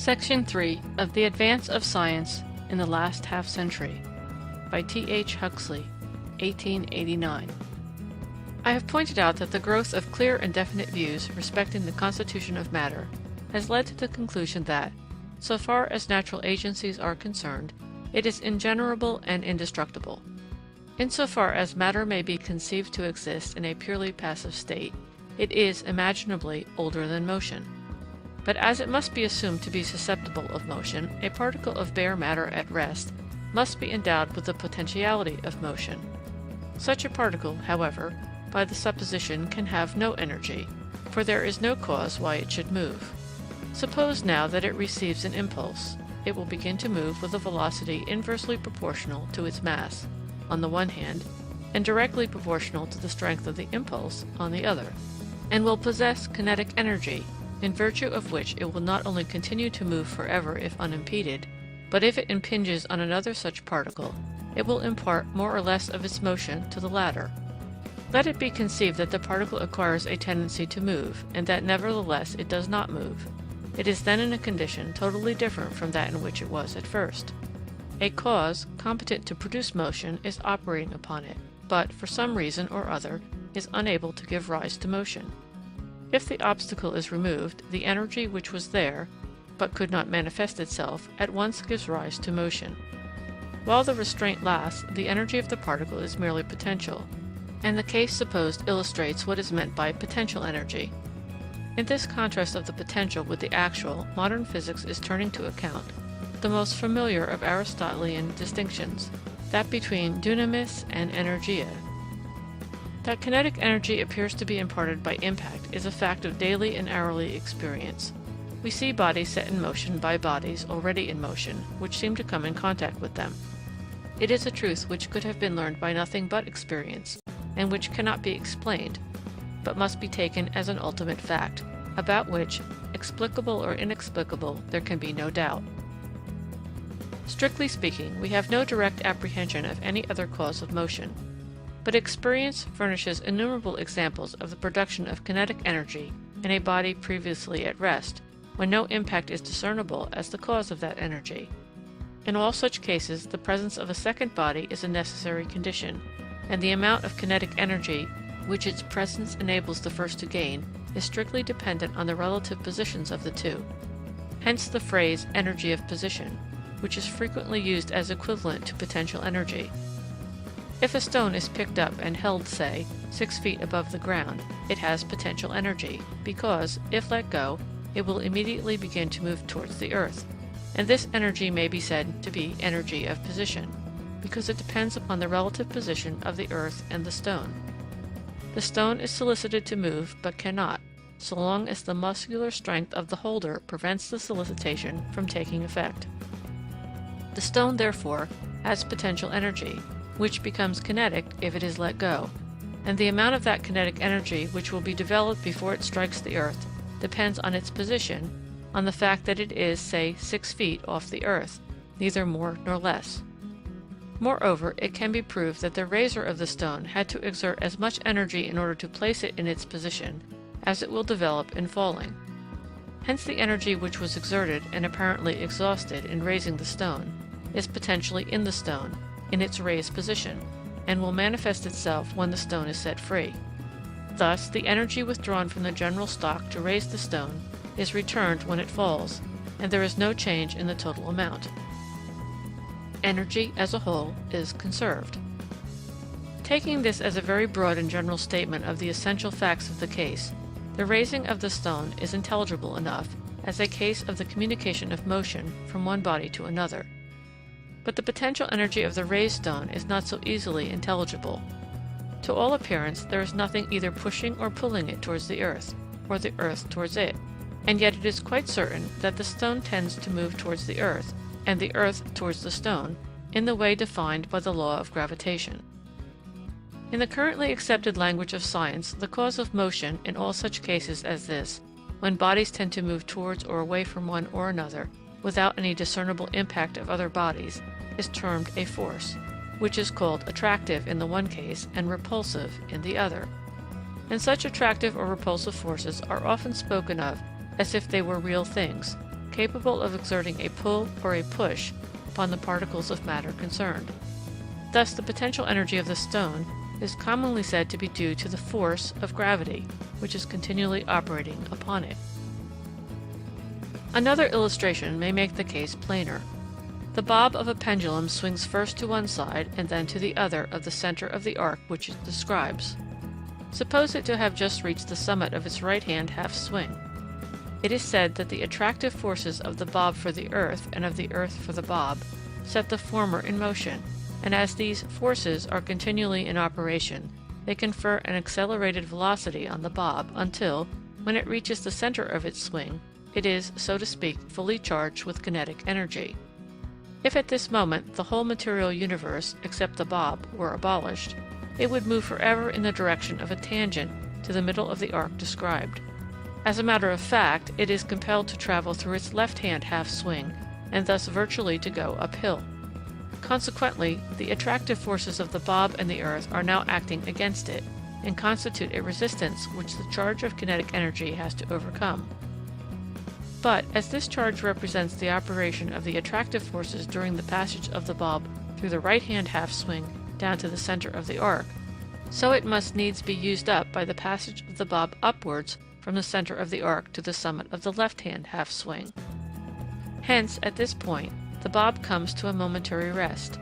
Section 3 of The Advance of Science in the Last Half-Century by T.H. Huxley, 1889. I have pointed out that the growth of clear and definite views respecting the constitution of matter has led to the conclusion that, so far as natural agencies are concerned, it is ingenerable and indestructible. Insofar as matter may be conceived to exist in a purely passive state, it is imaginably older than motion. But as it must be assumed to be susceptible of motion, a particle of bare matter at rest must be endowed with the potentiality of motion. Such a particle, however, by the supposition can have no energy, for there is no cause why it should move. Suppose now that it receives an impulse. It will begin to move with a velocity inversely proportional to its mass, on the one hand, and directly proportional to the strength of the impulse, on the other, and will possess kinetic energy, in virtue of which it will not only continue to move forever if unimpeded, but if it impinges on another such particle, it will impart more or less of its motion to the latter. Let it be conceived that the particle acquires a tendency to move, and that nevertheless it does not move. It is then in a condition totally different from that in which it was at first. A cause, competent to produce motion, is operating upon it, but, for some reason or other, is unable to give rise to motion. If the obstacle is removed, the energy which was there, but could not manifest itself, at once gives rise to motion. While the restraint lasts, the energy of the particle is merely potential, and the case supposed illustrates what is meant by potential energy. In this contrast of the potential with the actual, modern physics is turning to account the most familiar of Aristotelian distinctions, that between dunamis and energia. That kinetic energy appears to be imparted by impact is a fact of daily and hourly experience. We see bodies set in motion by bodies already in motion, which seem to come in contact with them. It is a truth which could have been learned by nothing but experience, and which cannot be explained, but must be taken as an ultimate fact, about which, explicable or inexplicable, there can be no doubt. Strictly speaking, we have no direct apprehension of any other cause of motion, but experience furnishes innumerable examples of the production of kinetic energy in a body previously at rest, when no impact is discernible as the cause of that energy. In all such cases, the presence of a second body is a necessary condition, and the amount of kinetic energy which its presence enables the first to gain is strictly dependent on the relative positions of the two. Hence the phrase energy of position, which is frequently used as equivalent to potential energy. If a stone is picked up and held, say, 6 feet above the ground, it has potential energy, because, if let go, it will immediately begin to move towards the earth, and this energy may be said to be energy of position, because it depends upon the relative position of the earth and the stone. The stone is solicited to move, but cannot, so long as the muscular strength of the holder prevents the solicitation from taking effect. The stone, therefore, has potential energy, which becomes kinetic if it is let go, and the amount of that kinetic energy which will be developed before it strikes the earth depends on its position, on the fact that it is, say, 6 feet off the earth, neither more nor less. Moreover, it can be proved that the raiser of the stone had to exert as much energy in order to place it in its position as it will develop in falling. Hence the energy which was exerted and apparently exhausted in raising the stone is potentially in the stone, in its raised position, and will manifest itself when the stone is set free. Thus, the energy withdrawn from the general stock to raise the stone is returned when it falls, and there is no change in the total amount. Energy, as a whole, is conserved. Taking this as a very broad and general statement of the essential facts of the case, the raising of the stone is intelligible enough as a case of the communication of motion from one body to another. But the potential energy of the raised stone is not so easily intelligible. To all appearance, there is nothing either pushing or pulling it towards the earth, or the earth towards it, and yet it is quite certain that the stone tends to move towards the earth, and the earth towards the stone, in the way defined by the law of gravitation. In the currently accepted language of science, the cause of motion, in all such cases as this, when bodies tend to move towards or away from one or another, without any discernible impact of other bodies, is termed a force, which is called attractive in the one case and repulsive in the other. And such attractive or repulsive forces are often spoken of as if they were real things, capable of exerting a pull or a push upon the particles of matter concerned. Thus, the potential energy of the stone is commonly said to be due to the force of gravity, which is continually operating upon it. Another illustration may make the case plainer. The bob of a pendulum swings first to one side and then to the other of the center of the arc which it describes. Suppose it to have just reached the summit of its right-hand half-swing. It is said that the attractive forces of the bob for the earth and of the earth for the bob set the former in motion, and as these forces are continually in operation, they confer an accelerated velocity on the bob until, when it reaches the center of its swing, it is, so to speak, fully charged with kinetic energy. If at this moment the whole material universe, except the bob, were abolished, it would move forever in the direction of a tangent to the middle of the arc described. As a matter of fact, it is compelled to travel through its left-hand half-swing, and thus virtually to go uphill. Consequently, the attractive forces of the bob and the earth are now acting against it, and constitute a resistance which the charge of kinetic energy has to overcome. But, as this charge represents the operation of the attractive forces during the passage of the bob through the right-hand half-swing down to the center of the arc, so it must needs be used up by the passage of the bob upwards from the center of the arc to the summit of the left-hand half-swing. Hence, at this point, the bob comes to a momentary rest.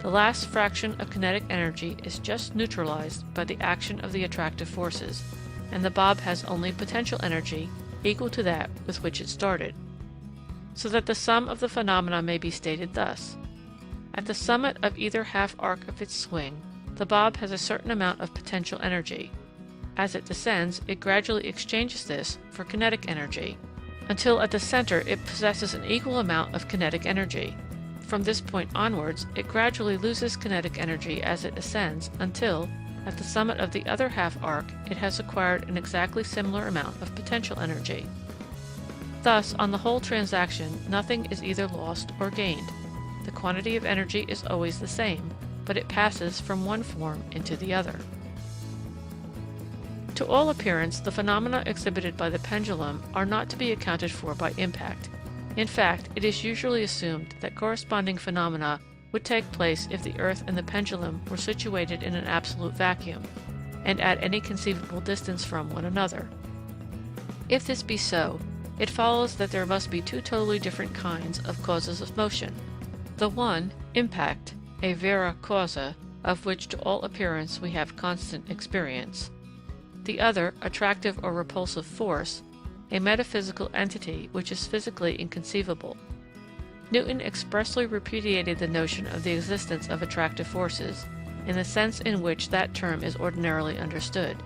The last fraction of kinetic energy is just neutralized by the action of the attractive forces, and the bob has only potential energy equal to that with which it started. So that the sum of the phenomena may be stated thus. At the summit of either half arc of its swing, the bob has a certain amount of potential energy. As it descends, it gradually exchanges this for kinetic energy, until at the center it possesses an equal amount of kinetic energy. From this point onwards, it gradually loses kinetic energy as it ascends until, at the summit of the other half arc, it has acquired an exactly similar amount of potential energy. Thus, on the whole transaction, nothing is either lost or gained. The quantity of energy is always the same, but it passes from one form into the other. To all appearance, the phenomena exhibited by the pendulum are not to be accounted for by impact. In fact, it is usually assumed that corresponding phenomena would take place if the earth and the pendulum were situated in an absolute vacuum, and at any conceivable distance from one another. If this be so, it follows that there must be two totally different kinds of causes of motion. The one, impact, a vera causa, of which to all appearance we have constant experience. The other, attractive or repulsive force, a metaphysical entity which is physically inconceivable. Newton expressly repudiated the notion of the existence of attractive forces, in the sense in which that term is ordinarily understood,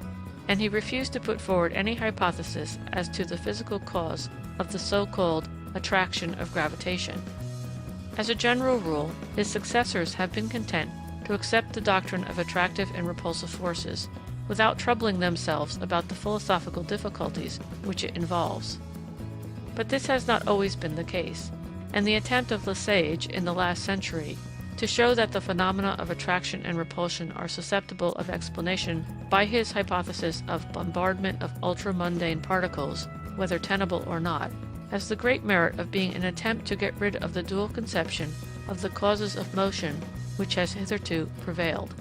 and he refused to put forward any hypothesis as to the physical cause of the so-called attraction of gravitation. As a general rule, his successors have been content to accept the doctrine of attractive and repulsive forces, without troubling themselves about the philosophical difficulties which it involves. But this has not always been the case, and the attempt of Lesage in the last century to show that the phenomena of attraction and repulsion are susceptible of explanation by his hypothesis of bombardment of ultramundane particles, whether tenable or not, has the great merit of being an attempt to get rid of the dual conception of the causes of motion which has hitherto prevailed.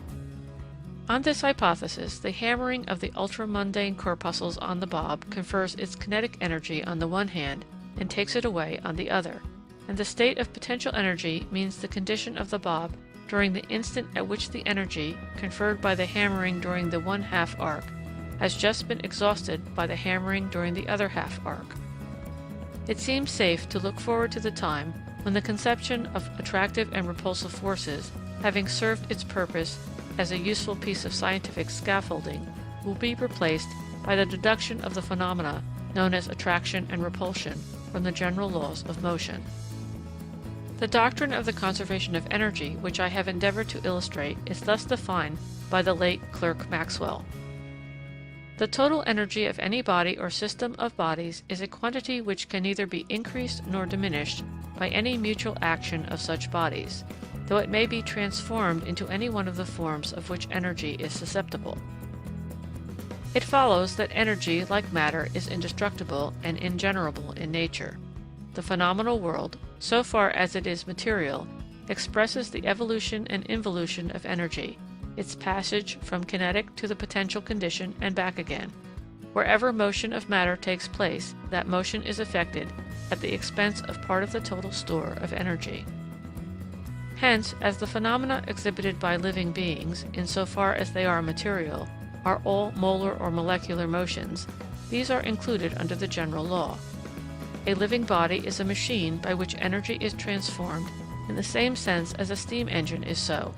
On this hypothesis, the hammering of the ultramundane corpuscles on the bob confers its kinetic energy on the one hand and takes it away on the other, and the state of potential energy means the condition of the bob during the instant at which the energy, conferred by the hammering during the one half arc, has just been exhausted by the hammering during the other half arc. It seems safe to look forward to the time when the conception of attractive and repulsive forces, having served its purpose as a useful piece of scientific scaffolding, will be replaced by the deduction of the phenomena known as attraction and repulsion from the general laws of motion. The doctrine of the conservation of energy, which I have endeavored to illustrate, is thus defined by the late Clerk Maxwell. The total energy of any body or system of bodies is a quantity which can neither be increased nor diminished by any mutual action of such bodies, though it may be transformed into any one of the forms of which energy is susceptible. It follows that energy, like matter, is indestructible and ingenerable in nature. the phenomenal world, so far as it is material, expresses the evolution and involution of energy, its passage from kinetic to the potential condition and back again. Wherever motion of matter takes place, that motion is effected at the expense of part of the total store of energy. Hence, as the phenomena exhibited by living beings, in so far as they are material, are all molar or molecular motions, these are included under the general law. A living body is a machine by which energy is transformed in the same sense as a steam engine is so,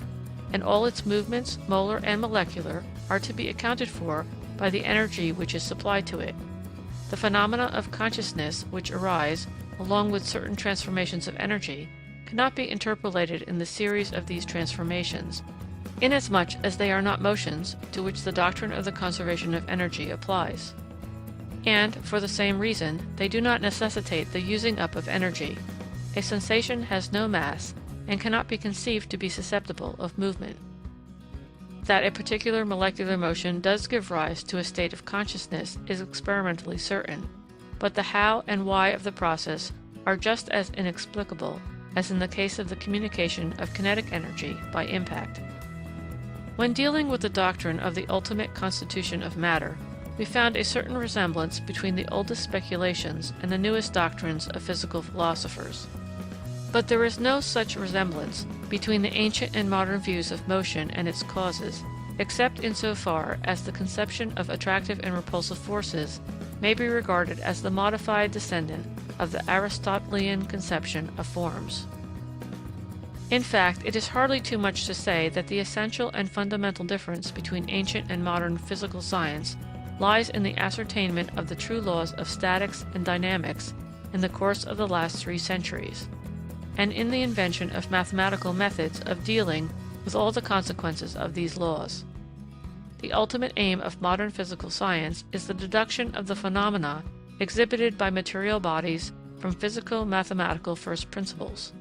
and all its movements, molar and molecular, are to be accounted for by the energy which is supplied to it. The phenomena of consciousness which arise, along with certain transformations of energy, cannot be interpolated in the series of these transformations, inasmuch as they are not motions to which the doctrine of the conservation of energy applies. And, for the same reason, they do not necessitate the using up of energy. A sensation has no mass, and cannot be conceived to be susceptible of movement. That a particular molecular motion does give rise to a state of consciousness is experimentally certain, but the how and why of the process are just as inexplicable as in the case of the communication of kinetic energy by impact. When dealing with the doctrine of the ultimate constitution of matter, we found a certain resemblance between the oldest speculations and the newest doctrines of physical philosophers. But there is no such resemblance between the ancient and modern views of motion and its causes, except in so far as the conception of attractive and repulsive forces may be regarded as the modified descendant of the Aristotelian conception of forms. In fact, it is hardly too much to say that the essential and fundamental difference between ancient and modern physical science lies in the ascertainment of the true laws of statics and dynamics in the course of the last 3 centuries, and in the invention of mathematical methods of dealing with all the consequences of these laws. The ultimate aim of modern physical science is the deduction of the phenomena exhibited by material bodies from physico-mathematical first principles.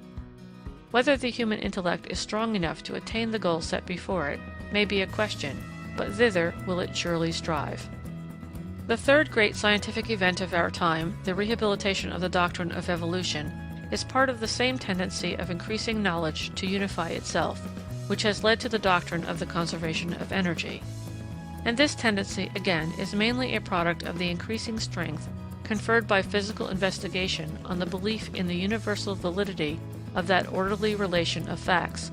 Whether the human intellect is strong enough to attain the goal set before it may be a question, but thither will it surely strive. The third great scientific event of our time, the rehabilitation of the doctrine of evolution, is part of the same tendency of increasing knowledge to unify itself, which has led to the doctrine of the conservation of energy. And this tendency, again, is mainly a product of the increasing strength conferred by physical investigation on the belief in the universal validity of that orderly relation of facts,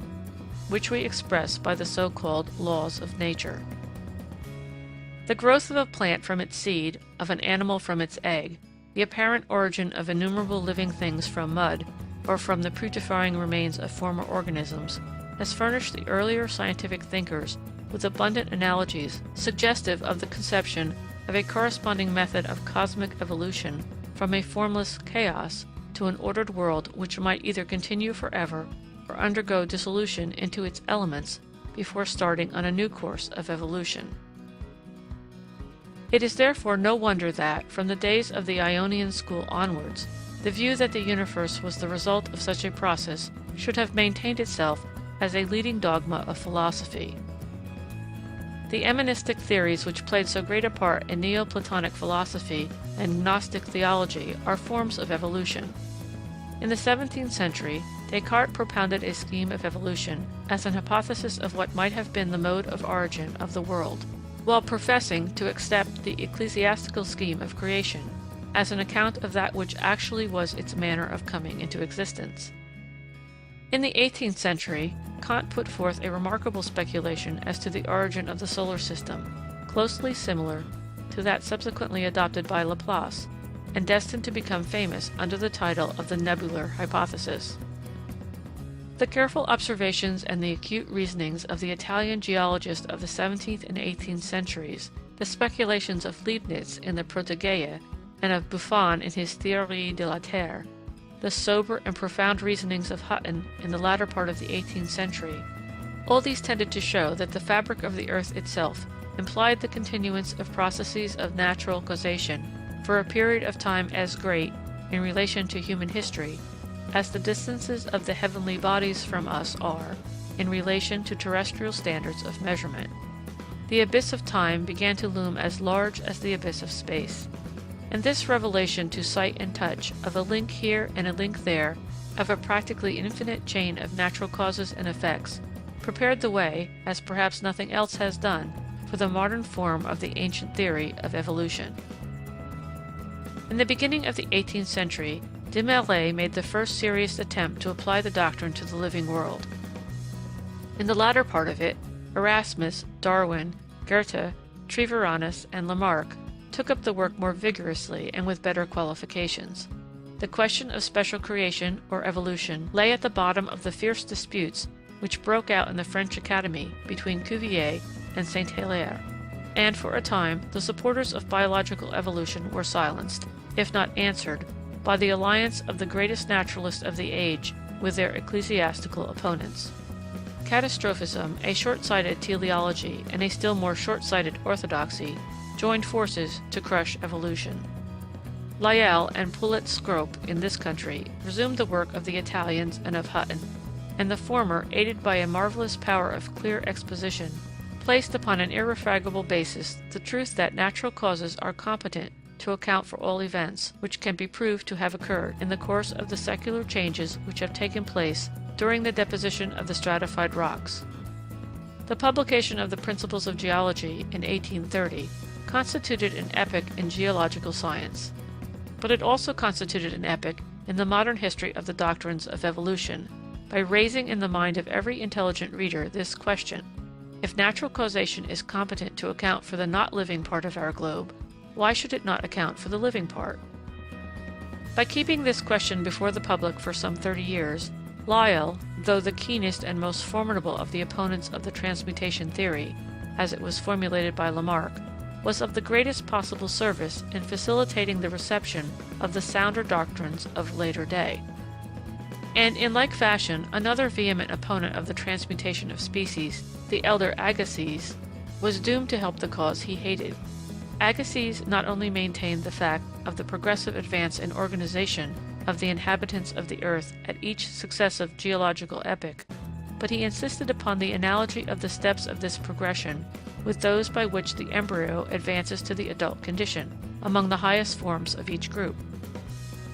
which we express by the so-called laws of nature. The growth of a plant from its seed, of an animal from its egg, the apparent origin of innumerable living things from mud, or from the putrefying remains of former organisms, has furnished the earlier scientific thinkers with abundant analogies suggestive of the conception of a corresponding method of cosmic evolution from a formless chaos to an ordered world which might either continue forever or undergo dissolution into its elements before starting on a new course of evolution. It is therefore no wonder that, from the days of the Ionian school onwards, the view that the universe was the result of such a process should have maintained itself as a leading dogma of philosophy. The emanistic theories which played so great a part in Neoplatonic philosophy and Gnostic theology are forms of evolution. In the 17th century, Descartes propounded a scheme of evolution as an hypothesis of what might have been the mode of origin of the world, while professing to accept the ecclesiastical scheme of creation as an account of that which actually was its manner of coming into existence. In the 18th century, Kant put forth a remarkable speculation as to the origin of the solar system, closely similar to that subsequently adopted by Laplace, and destined to become famous under the title of the nebular hypothesis. The careful observations and the acute reasonings of the Italian geologist of the 17th and 18th centuries, the speculations of Leibniz in the Protegea, and of Buffon in his Théorie de la Terre, the sober and profound reasonings of Hutton in the latter part of the 18th century, all these tended to show that the fabric of the earth itself implied the continuance of processes of natural causation for a period of time as great, in relation to human history, as the distances of the heavenly bodies from us are in relation to terrestrial standards of measurement. The abyss of time began to loom as large as the abyss of space. and this revelation to sight and touch of a link here and a link there, of a practically infinite chain of natural causes and effects, prepared the way, as perhaps nothing else has done, for the modern form of the ancient theory of evolution. In the beginning of the 18th century, de Maillet made the first serious attempt to apply the doctrine to the living world. In the latter part of it, Erasmus, Darwin, Goethe, Treviranus, and Lamarck took up the work more vigorously and with better qualifications. The question of special creation or evolution lay at the bottom of the fierce disputes which broke out in the French Academy between Cuvier and Saint Hilaire, and for a time the supporters of biological evolution were silenced, if not answered, by the alliance of the greatest naturalists of the age with their ecclesiastical opponents. Catastrophism, a short-sighted teleology, and a still more short-sighted orthodoxy joined forces to crush evolution. Lyell and Poulet-Scrope in this country resumed the work of the Italians and of Hutton, and the former, aided by a marvelous power of clear exposition, placed upon an irrefragable basis the truth that natural causes are competent to account for all events which can be proved to have occurred in the course of the secular changes which have taken place during the deposition of the stratified rocks. The publication of the Principles of Geology in 1830 constituted an epoch in geological science. But it also constituted an epoch in the modern history of the doctrines of evolution, by raising in the mind of every intelligent reader this question: if natural causation is competent to account for the not living part of our globe, why should it not account for the living part? By keeping this question before the public for some 30 years, Lyell, though the keenest and most formidable of the opponents of the transmutation theory, as it was formulated by Lamarck, was of the greatest possible service in facilitating the reception of the sounder doctrines of later day. And in like fashion, another vehement opponent of the transmutation of species, the elder Agassiz, was doomed to help the cause he hated. Agassiz not only maintained the fact of the progressive advance in organization of the inhabitants of the earth at each successive geological epoch, but he insisted upon the analogy of the steps of this progression with those by which the embryo advances to the adult condition, among the highest forms of each group.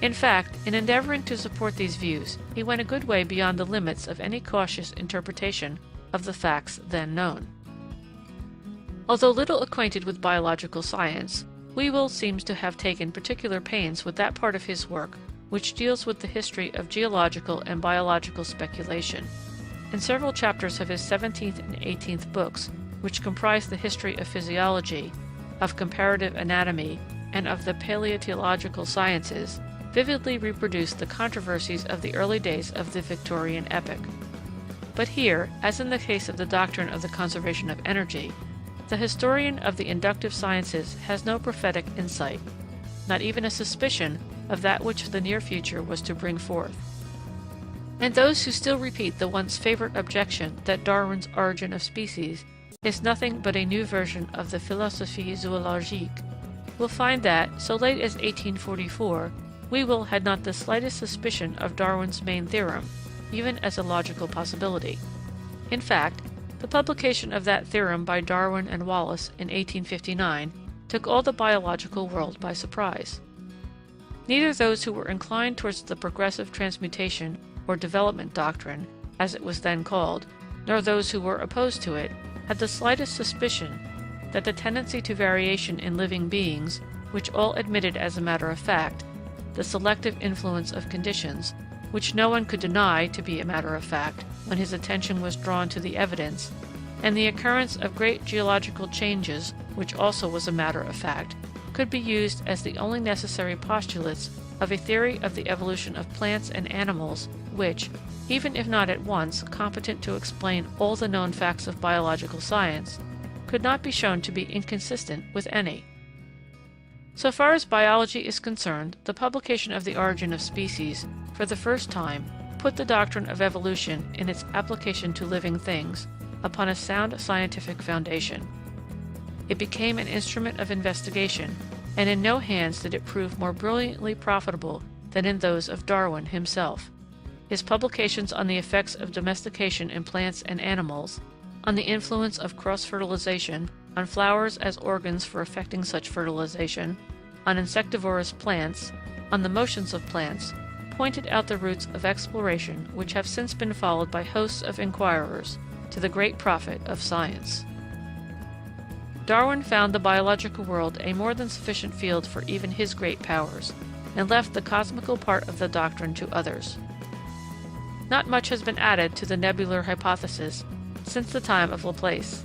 In fact, in endeavoring to support these views, he went a good way beyond the limits of any cautious interpretation of the facts then known. Although little acquainted with biological science, Whewell seems to have taken particular pains with that part of his work which deals with the history of geological and biological speculation. In several chapters of his 17th and 18th books, which comprise the history of physiology, of comparative anatomy, and of the paleontological sciences, vividly reproduce the controversies of the early days of the Victorian epoch. But here, as in the case of the doctrine of the conservation of energy, the historian of the inductive sciences has no prophetic insight, not even a suspicion of that which the near future was to bring forth. And those who still repeat the once favorite objection that Darwin's Origin of Species is nothing but a new version of the Philosophie Zoologique will find that, so late as 1844, Whewell had not the slightest suspicion of Darwin's main theorem, even as a logical possibility. In fact, the publication of that theorem by Darwin and Wallace in 1859 took all the biological world by surprise. Neither those who were inclined towards the progressive transmutation or development doctrine, as it was then called, nor those who were opposed to it, had the slightest suspicion that the tendency to variation in living beings, which all admitted as a matter of fact, the selective influence of conditions, which no one could deny to be a matter of fact when his attention was drawn to the evidence, and the occurrence of great geological changes, which also was a matter of fact, could be used as the only necessary postulates of a theory of the evolution of plants and animals which, even if not at once competent to explain all the known facts of biological science, could not be shown to be inconsistent with any. So far as biology is concerned, the publication of the Origin of Species, for the first time, put the doctrine of evolution in its application to living things upon a sound scientific foundation. It became an instrument of investigation, and in no hands did it prove more brilliantly profitable than in those of Darwin himself. His publications on the effects of domestication in plants and animals, on the influence of cross-fertilization, on flowers as organs for effecting such fertilization, on insectivorous plants, on the motions of plants, pointed out the routes of exploration which have since been followed by hosts of inquirers, to the great profit of science. Darwin found the biological world a more than sufficient field for even his great powers, and left the cosmical part of the doctrine to others. Not much has been added to the nebular hypothesis since the time of Laplace,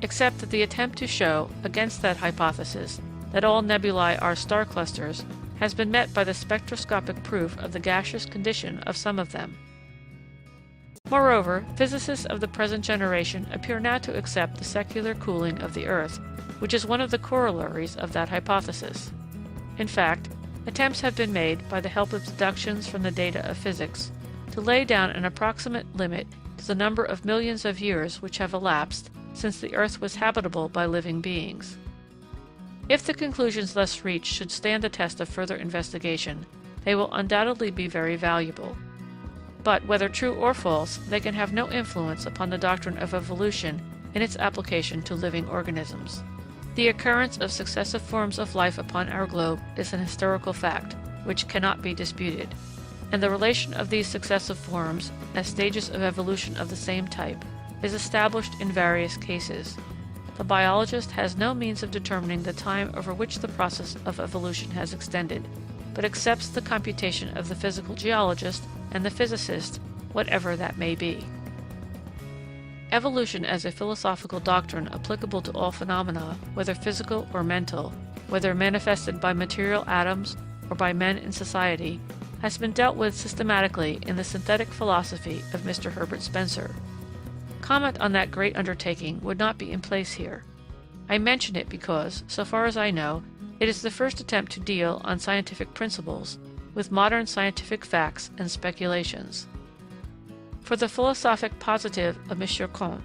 except that the attempt to show, against that hypothesis, that all nebulae are star clusters has been met by the spectroscopic proof of the gaseous condition of some of them. Moreover, physicists of the present generation appear now to accept the secular cooling of the earth, which is one of the corollaries of that hypothesis. In fact, attempts have been made, by the help of deductions from the data of physics, to lay down an approximate limit to the number of millions of years which have elapsed since the earth was habitable by living beings. If the conclusions thus reached should stand the test of further investigation, they will undoubtedly be very valuable. But, whether true or false, they can have no influence upon the doctrine of evolution in its application to living organisms. The occurrence of successive forms of life upon our globe is an historical fact, which cannot be disputed, and the relation of these successive forms, as stages of evolution of the same type, is established in various cases. The biologist has no means of determining the time over which the process of evolution has extended, but accepts the computation of the physical geologist and the physicist, whatever that may be. Evolution as a philosophical doctrine applicable to all phenomena, whether physical or mental, whether manifested by material atoms or by men in society, has been dealt with systematically in the synthetic philosophy of Mr. Herbert Spencer. Comment on that great undertaking would not be in place here. I mention it because, so far as I know, it is the first attempt to deal, on scientific principles, with modern scientific facts and speculations. For the philosophic positive of M. Comte,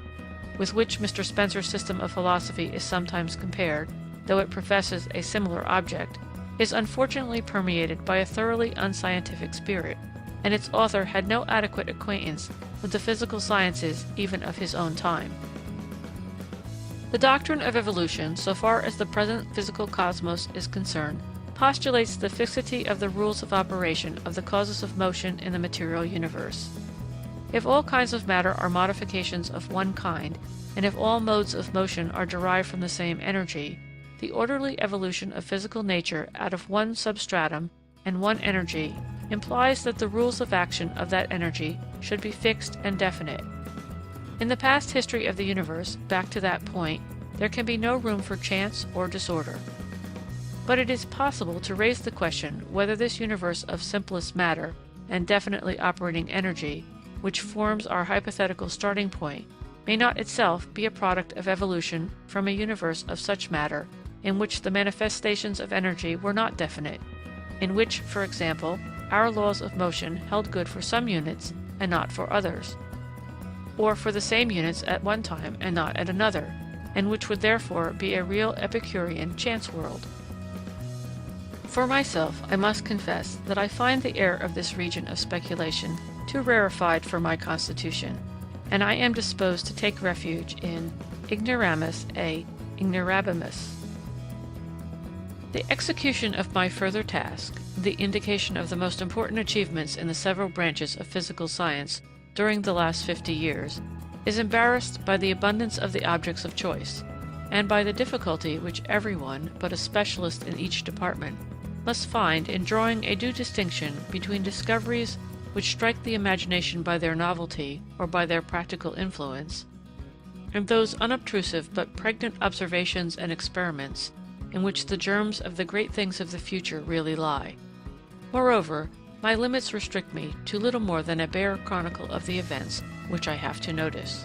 with which Mr. Spencer's system of philosophy is sometimes compared, though it professes a similar object, is unfortunately permeated by a thoroughly unscientific spirit, and its author had no adequate acquaintance with the physical sciences even of his own time. The doctrine of evolution, so far as the present physical cosmos is concerned, postulates the fixity of the rules of operation of the causes of motion in the material universe. If all kinds of matter are modifications of one kind, and if all modes of motion are derived from the same energy, the orderly evolution of physical nature out of one substratum and one energy implies that the rules of action of that energy should be fixed and definite. In the past history of the universe, back to that point, there can be no room for chance or disorder. But it is possible to raise the question whether this universe of simplest matter and definitely operating energy, which forms our hypothetical starting point, may not itself be a product of evolution from a universe of such matter in which the manifestations of energy were not definite, in which, for example, our laws of motion held good for some units and not for others, or for the same units at one time and not at another, and which would therefore be a real Epicurean chance world. For myself, I must confess that I find the air of this region of speculation too rarefied for my constitution, and I am disposed to take refuge in ignoramus et ignorabimus. The execution of my further task, the indication of the most important achievements in the several branches of physical science during the last 50 years, is embarrassed by the abundance of the objects of choice, and by the difficulty which everyone, but a specialist in each department, must find in drawing a due distinction between discoveries which strike the imagination by their novelty or by their practical influence, and those unobtrusive but pregnant observations and experiments in which the germs of the great things of the future really lie. Moreover, my limits restrict me to little more than a bare chronicle of the events which I have to notice.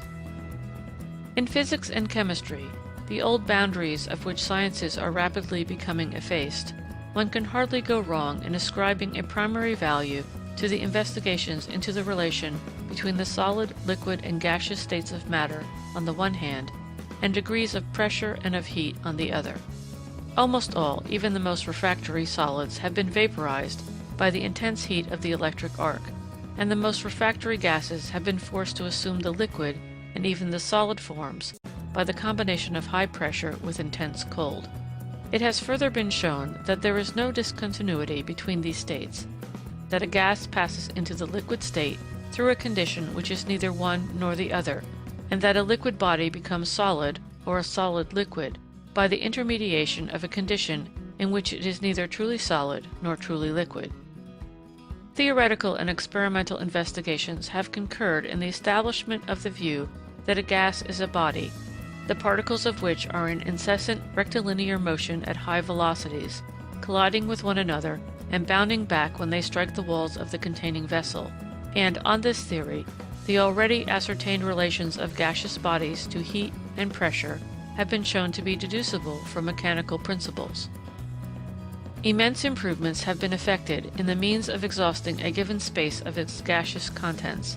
In physics and chemistry, the old boundaries of which sciences are rapidly becoming effaced, one can hardly go wrong in ascribing a primary value to the investigations into the relation between the solid, liquid, and gaseous states of matter on the one hand, and degrees of pressure and of heat on the other. Almost all, even the most refractory solids, have been vaporized by the intense heat of the electric arc, and the most refractory gases have been forced to assume the liquid and even the solid forms by the combination of high pressure with intense cold. It has further been shown that there is no discontinuity between these states, that a gas passes into the liquid state through a condition which is neither one nor the other, and that a liquid body becomes solid, or a solid liquid, by the intermediation of a condition in which it is neither truly solid nor truly liquid. Theoretical and experimental investigations have concurred in the establishment of the view that a gas is a body, the particles of which are in incessant rectilinear motion at high velocities, colliding with one another and bounding back when they strike the walls of the containing vessel, and, on this theory, the already ascertained relations of gaseous bodies to heat and pressure have been shown to be deducible from mechanical principles. Immense improvements have been effected in the means of exhausting a given space of its gaseous contents,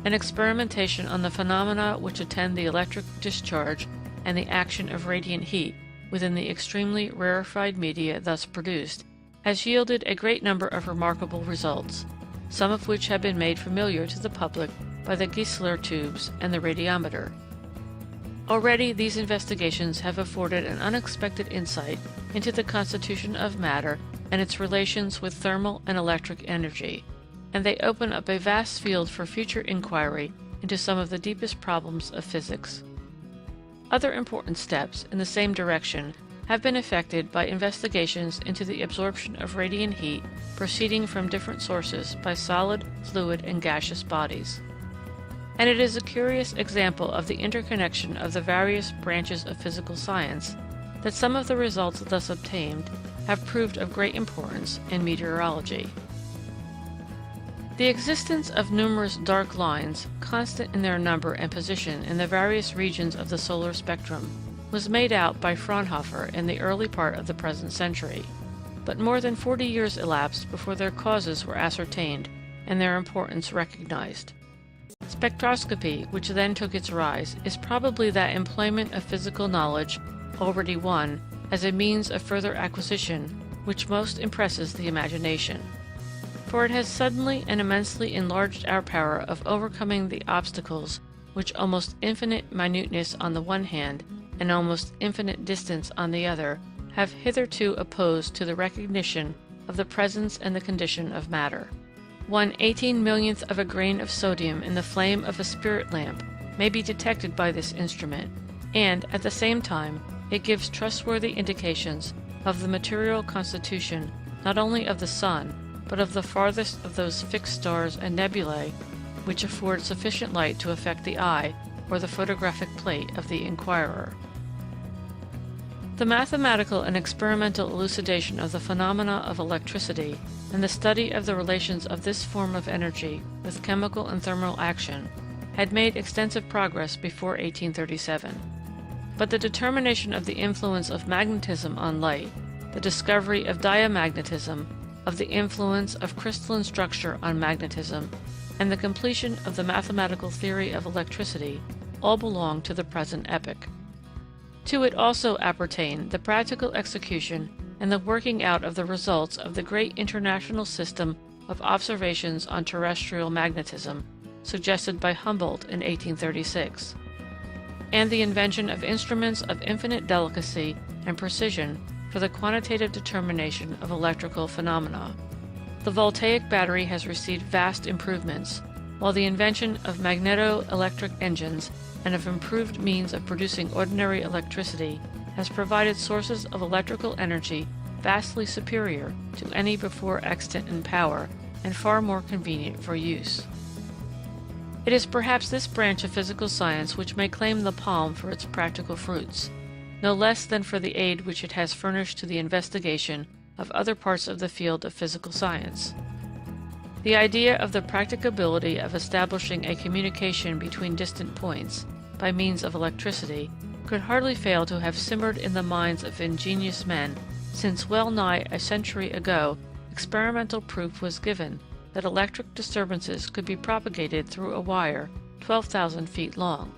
and experimentation on the phenomena which attend the electric discharge and the action of radiant heat within the extremely rarefied media thus produced has yielded a great number of remarkable results, some of which have been made familiar to the public by the Giesler tubes and the radiometer. Already these investigations have afforded an unexpected insight into the constitution of matter and its relations with thermal and electric energy, and they open up a vast field for future inquiry into some of the deepest problems of physics. Other important steps in the same direction have been effected by investigations into the absorption of radiant heat proceeding from different sources by solid, fluid, and gaseous bodies. And it is a curious example of the interconnection of the various branches of physical science that some of the results thus obtained have proved of great importance in meteorology. The existence of numerous dark lines, constant in their number and position in the various regions of the solar spectrum, was made out by Fraunhofer in the early part of the present century, but more than 40 years elapsed before their causes were ascertained and their importance recognized. Spectroscopy, which then took its rise, is probably that employment of physical knowledge, already won, as a means of further acquisition, which most impresses the imagination. For it has suddenly and immensely enlarged our power of overcoming the obstacles which almost infinite minuteness on the one hand and almost infinite distance on the other have hitherto opposed to the recognition of the presence and the condition of matter. 1/18,000,000th of a grain of sodium in the flame of a spirit lamp may be detected by this instrument, and, at the same time, it gives trustworthy indications of the material constitution not only of the sun, but of the farthest of those fixed stars and nebulae which afford sufficient light to affect the eye or the photographic plate of the inquirer. The mathematical and experimental elucidation of the phenomena of electricity and the study of the relations of this form of energy with chemical and thermal action had made extensive progress before 1837. But the determination of the influence of magnetism on light, the discovery of diamagnetism, of the influence of crystalline structure on magnetism, and the completion of the mathematical theory of electricity all belong to the present epoch. To it also appertain the practical execution and the working out of the results of the great international system of observations on terrestrial magnetism, suggested by Humboldt in 1836, and the invention of instruments of infinite delicacy and precision for the quantitative determination of electrical phenomena. The voltaic battery has received vast improvements, while the invention of magneto-electric engines and of improved means of producing ordinary electricity has provided sources of electrical energy vastly superior to any before extant in power and far more convenient for use. It is perhaps this branch of physical science which may claim the palm for its practical fruits, no less than for the aid which it has furnished to the investigation of other parts of the field of physical science. The idea of the practicability of establishing a communication between distant points, by means of electricity, could hardly fail to have simmered in the minds of ingenious men, since well nigh a century ago experimental proof was given that electric disturbances could be propagated through a wire 12,000 feet long.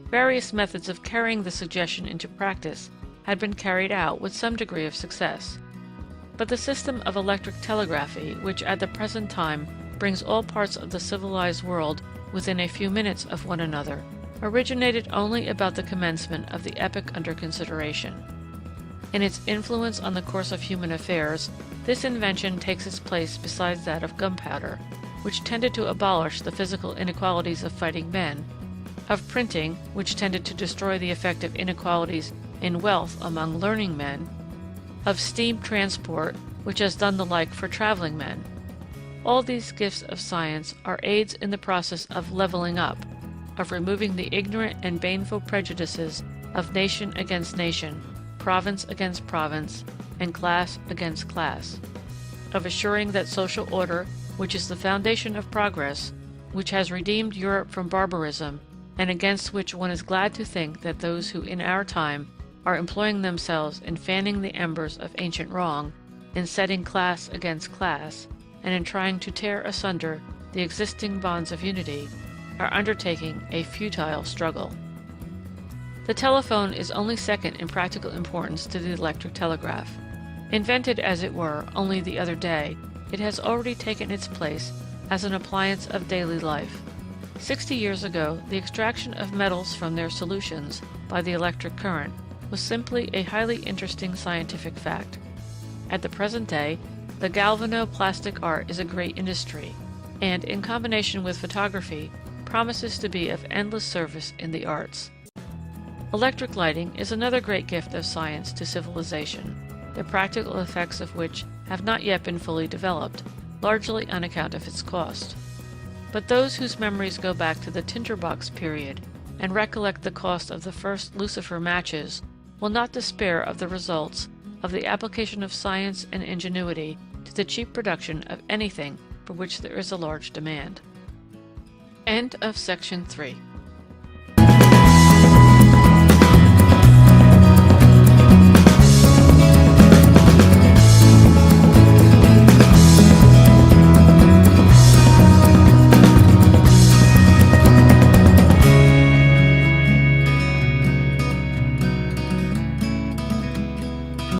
Various methods of carrying the suggestion into practice had been carried out with some degree of success. But the system of electric telegraphy, which at the present time brings all parts of the civilized world within a few minutes of one another, originated only about the commencement of the epoch under consideration. In its influence on the course of human affairs, this invention takes its place beside that of gunpowder, which tended to abolish the physical inequalities of fighting men, of printing, which tended to destroy the effect of inequalities in wealth among learning men, of steam transport, which has done the like for traveling men. All these gifts of science are aids in the process of leveling up, of removing the ignorant and baneful prejudices of nation against nation, province against province, and class against class, of assuring that social order which is the foundation of progress, which has redeemed Europe from barbarism, and against which one is glad to think that those who in our time are employing themselves in fanning the embers of ancient wrong, in setting class against class, and in trying to tear asunder the existing bonds of unity, are undertaking a futile struggle. The telephone is only second in practical importance to the electric telegraph. Invented, as it were, only the other day, it has already taken its place as an appliance of daily life. 60 years ago, the extraction of metals from their solutions by the electric current was simply a highly interesting scientific fact. At the present day, the galvanoplastic art is a great industry, and, in combination with photography, promises to be of endless service in the arts. Electric lighting is another great gift of science to civilization, the practical effects of which have not yet been fully developed, largely on account of its cost. But those whose memories go back to the tinderbox period and recollect the cost of the first lucifer matches will not despair of the results of the application of science and ingenuity to the cheap production of anything for which there is a large demand. End of Section 3.